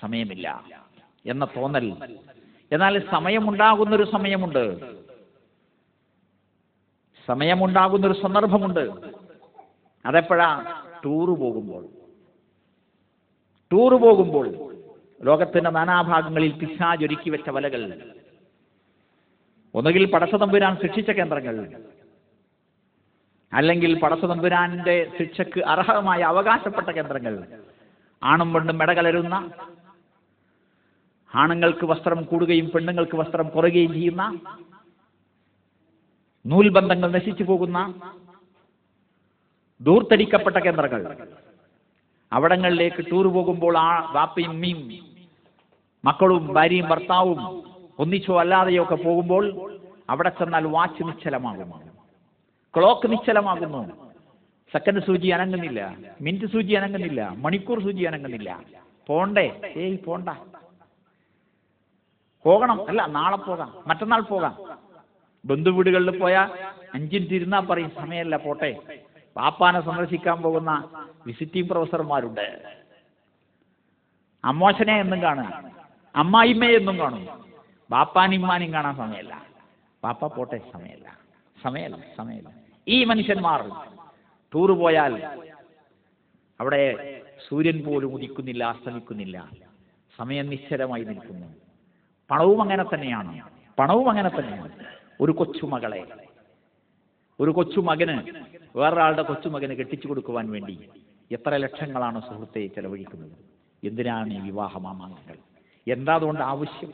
സമയമില്ല എന്ന തോന്നൽ. എന്നാൽ സമയമുണ്ടാകുന്നൊരു സമയമുണ്ട്, സമയമുണ്ടാകുന്നൊരു സന്ദർഭമുണ്ട്. അതെപ്പോഴാ? ടൂറ് പോകുമ്പോൾ ലോകത്തിന്റെ നാനാഭാഗങ്ങളിൽ പിശാച് ഒരുക്കി വെച്ച വലകൾ, ഒന്നുകിൽ പടച്ചതമ്പുരാൻ ശിക്ഷിച്ച കേന്ദ്രങ്ങൾ, അല്ലെങ്കിൽ പടച്ചതമ്പുരാന്റെ ശിക്ഷക്ക് അർഹമായ അവകാശപ്പെട്ട കേന്ദ്രങ്ങൾ, ആണും പെണ്ണും മെടകലരുന്ന, ആണുങ്ങൾക്ക് വസ്ത്രം കൂടുകയും പെണ്ണുങ്ങൾക്ക് വസ്ത്രം കുറയുകയും ചെയ്യുന്ന, നൂൽബന്ധങ്ങൾ നശിച്ചു പോകുന്ന ദൂർത്തടിക്കപ്പെട്ട കേന്ദ്രങ്ങൾ. അവിടങ്ങളിലേക്ക് ടൂർ പോകുമ്പോൾ ആ വാപ്പയും ഉമ്മയും മക്കളും ഭാര്യയും ഭർത്താവും ഒന്നിച്ചോ അല്ലാതെയോ ഒക്കെ പോകുമ്പോൾ അവിടെ ചെന്നാൽ വാച്ച് നിശ്ചലമാകുന്നു, ക്ലോക്ക് നിശ്ചലമാകുന്നു. സെക്കൻഡ് സൂചി അനങ്ങുന്നില്ല, മിനിറ്റ് സൂചി അനങ്ങുന്നില്ല, മണിക്കൂർ സൂചി അനങ്ങുന്നില്ല. പോണ്ടേ? പോണ്ട. പോകണം, അല്ല നാളെ പോകാം, മറ്റന്നാൾ പോകാം. ബന്ധുവീടുകളിൽ പോയാൽ 5 മിനിറ്റ് ഇരുന്നാൽ പറയും സമയമല്ല പോട്ടെ. പാപ്പാനെ സന്ദർശിക്കാൻ പോകുന്ന വിസിറ്റിംഗ് പ്രൊഫസർമാരുണ്ട്. അമ്മോശനെ എന്നും കാണുക, അമ്മായിമ്മയെ എന്നും കാണും. ബാപ്പാനിമ്മാനും കാണാൻ സമയമല്ല. പാപ്പ പോട്ടെ, സമയമല്ല. ഈ മനുഷ്യന്മാർ ടൂറ് പോയാൽ അവിടെ സൂര്യൻ പോലും ഉദിക്കുന്നില്ല, അസ്തമിക്കുന്നില്ല, സമയം നിശ്ചലമായി നിൽക്കുന്നു. പണവും അങ്ങനെ തന്നെയാണ്. ഒരു കൊച്ചുമകളെ, ഒരു കൊച്ചുമകന്, വേറൊരാളുടെ കൊച്ചുമകന് കെട്ടിച്ചു കൊടുക്കുവാൻ വേണ്ടി എത്ര ലക്ഷങ്ങളാണ് സുഹൃത്തെ ചെലവഴിക്കുന്നത്? എന്തിനാണ് ഈ വിവാഹമാമാങ്ങൾ? എന്താ അതുകൊണ്ട് ആവശ്യം?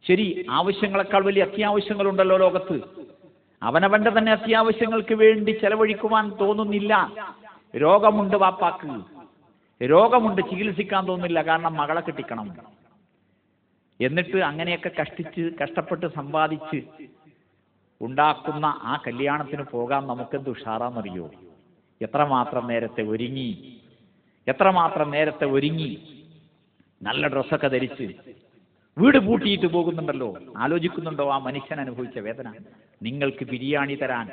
ശരി, ആവശ്യങ്ങളെക്കാൾ വലിയ അത്യാവശ്യങ്ങളുണ്ടല്ലോ ലോകത്ത്. അവനവന്റെ തന്നെ അത്യാവശ്യങ്ങൾക്ക് വേണ്ടി ചെലവഴിക്കുവാൻ തോന്നുന്നില്ല. രോഗമുണ്ട് വാപ്പാക്ക്, രോഗമുണ്ട്, ചികിത്സിക്കാൻ തോന്നുന്നില്ല, കാരണം മകളെ കെട്ടിക്കണം. എന്നിട്ട് അങ്ങനെയൊക്കെ കഷ്ടപ്പെട്ട് സമ്പാദിച്ച് ഉണ്ടാക്കുന്ന ആ കല്യാണത്തിന് പോകാൻ നമുക്കെന്ത് ഉഷാറാന്നറിയോ? എത്രമാത്രം നേരത്തെ ഒരുങ്ങി നല്ല ഡ്രസ്സൊക്കെ ധരിച്ച് വീട് പൂട്ടിയിട്ട് പോകുന്നുണ്ടല്ലോ. ആലോചിക്കുന്നുണ്ടോ ആ മനുഷ്യൻ അനുഭവിച്ച വേദന? നിങ്ങൾക്ക് ബിരിയാണി തരാൻ,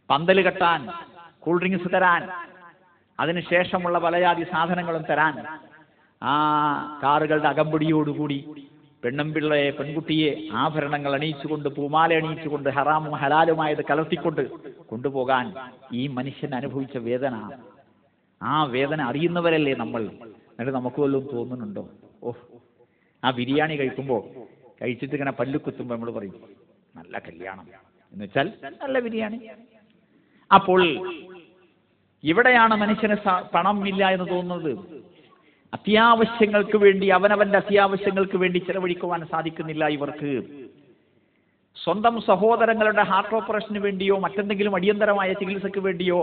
പന്തൽ കെട്ടാൻ, കൂൾ ഡ്രിങ്ക്സ് തരാൻ, അതിനുശേഷമുള്ള പലജാതി സാധനങ്ങളും തരാൻ, ആ കാറുകളുടെ അകമ്പടിയോടുകൂടി പെൺകുട്ടിയെ ആഭരണങ്ങൾ അണിയിച്ചുകൊണ്ട്, പൂമാല അണിയിച്ചുകൊണ്ട്, ഹറാമും ഹലാലുമായത് കലർത്തിക്കൊണ്ട് കൊണ്ടുപോകാൻ ഈ മനുഷ്യൻ അനുഭവിച്ച വേദന, ആ വേദന അറിയുന്നവരല്ലേ നമ്മൾ. എന്നിട്ട് നമുക്ക് വല്ലതും തോന്നുന്നുണ്ടോ? ആ ബിരിയാണി കഴിച്ചിട്ട് ഇങ്ങനെ പല്ലു കുത്തുമ്പോൾ നമ്മൾ പറയും നല്ല കല്യാണം എന്ന് വെച്ചാൽ നല്ല ബിരിയാണി. അപ്പോൾ ഇവിടെയാണ് മനുഷ്യന് പണം ഇല്ല എന്ന് തോന്നുന്നത്. അത്യാവശ്യങ്ങൾക്ക് വേണ്ടി, അവനവന്റെ അത്യാവശ്യങ്ങൾക്ക് വേണ്ടി ചെലവഴിക്കുവാൻ സാധിക്കുന്നില്ല ഇവർക്ക്. സ്വന്തം സഹോദരങ്ങളുടെ ഹാർട്ട് ഓപ്പറേഷന് വേണ്ടിയോ, മറ്റെന്തെങ്കിലും അടിയന്തരമായ ചികിത്സയ്ക്ക് വേണ്ടിയോ,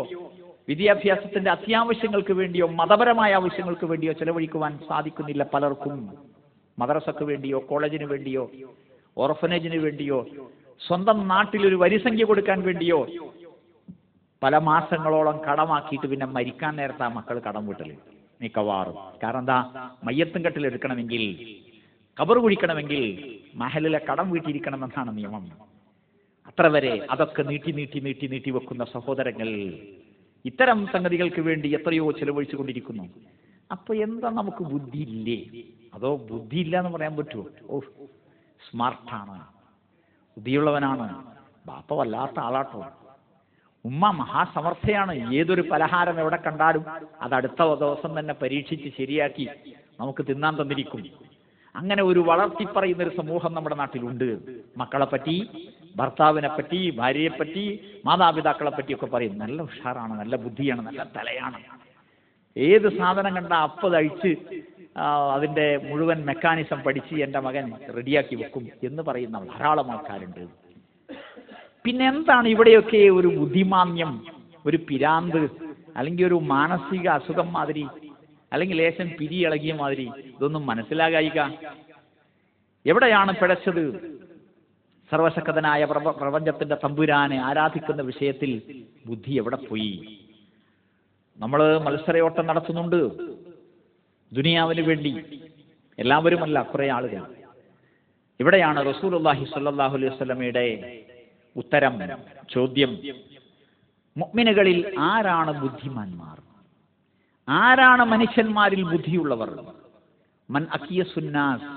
വിദ്യാഭ്യാസത്തിന്റെ അത്യാവശ്യങ്ങൾക്ക് വേണ്ടിയോ, മതപരമായ ആവശ്യങ്ങൾക്ക് വേണ്ടിയോ ചെലവഴിക്കുവാൻ സാധിക്കുന്നില്ല പലർക്കും. മദ്രസക്ക് വേണ്ടിയോ, കോളേജിന് വേണ്ടിയോ, ഓർഫനേജിന് വേണ്ടിയോ, സ്വന്തം നാട്ടിലൊരു വരിസംഖ്യ കൊടുക്കാൻ വേണ്ടിയോ പല മാസങ്ങളോളം കടമാക്കിയിട്ട് പിന്നെ മരിക്കാൻ നേരത്തെ ആ മക്കൾ കടം വീട്ടല് മിക്കവാറും. കാരണം എന്താ? മയ്യത്തും കെട്ടിലെടുക്കണമെങ്കിൽ, ഖബർ കുഴിക്കണമെങ്കിൽ മഹലിലെ കടം വീട്ടിയിരിക്കണമെന്നാണ് നിയമം. അത്ര വരെ അതൊക്കെ നീട്ടി വെക്കുന്ന സഹോദരങ്ങൾ ഇത്തരം സംഗതികൾക്ക് വേണ്ടി എത്രയോ ചെലവഴിച്ചു കൊണ്ടിരിക്കുന്നു. അപ്പൊ എന്താ, നമുക്ക് ബുദ്ധിയില്ലേ? അതോ ബുദ്ധിയില്ല എന്ന് പറയാൻ പറ്റുമോ? സ്മാർട്ടാണ്, ബുദ്ധിയുള്ളവനാണ്, ബാപ്പ വല്ലാത്ത ആളാട്ടോ, ഉമ്മ മഹാസമർത്ഥയാണ്, ഏതൊരു പലഹാരം എവിടെ കണ്ടാലും അത് അടുത്ത ദിവസം തന്നെ പരീക്ഷിച്ച് ശരിയാക്കി നമുക്ക് തിന്നാൻ തന്നിരിക്കും. അങ്ങനെ ഒരു വളർത്തിപ്പറയുന്നൊരു സമൂഹം നമ്മുടെ നാട്ടിലുണ്ട്. മക്കളെ പറ്റി, ഭർത്താവിനെ പറ്റി, ഭാര്യയെപ്പറ്റി, മാതാപിതാക്കളെ പറ്റിയൊക്കെ പറയും. നല്ല ഉഷാറാണ്, നല്ല ബുദ്ധിയാണ്, നല്ല തലയാണ്, ഏത് സാധനം കണ്ടാൽ അപ്പം അഴിച്ച് അതിൻ്റെ മുഴുവൻ മെക്കാനിസം പഠിച്ച് എൻ്റെ മകൻ റെഡിയാക്കി വെക്കും എന്ന് പറയുന്ന ധാരാളം ആൾക്കാരുണ്ട്. പിന്നെ എന്താണ് ഇവിടെയൊക്കെ ഒരു ബുദ്ധിമാന്യം, ഒരു പിരാന്ത്, അല്ലെങ്കിൽ ഒരു മാനസിക അസുഖം മാതിരി, അല്ലെങ്കിൽ ലേശം പിരി ഇളകിയ മാതിരി? ഇതൊന്നും മനസ്സിലാകായിക. എവിടെയാണ് പിഴച്ചത്? സർവശക്തനായ പ്രപഞ്ചത്തിന്റെ തമ്പുരാനെ ആരാധിക്കുന്ന വിഷയത്തിൽ ബുദ്ധി എവിടെ പോയി? നമ്മൾ മത്സരയോട്ടം നടത്തുന്നുണ്ട് ദുനിയാവിന് വേണ്ടി, എല്ലാവരുമല്ല, കുറെ ആളുകൾ. ഇവിടെയാണ് റസൂലുള്ളാഹി സ്വല്ലല്ലാഹു അലൈഹി വസല്ലമയുടെ ഉത്തരം, ചോദ്യം. മുഅ്മിനുകളിൽ ആരാണ് ബുദ്ധിമാന്മാർ? ആരാണ് മനുഷ്യന്മാരിൽ ബുദ്ധിയുള്ളവർ? മൻ അക്കിയ സുന്നാസ്,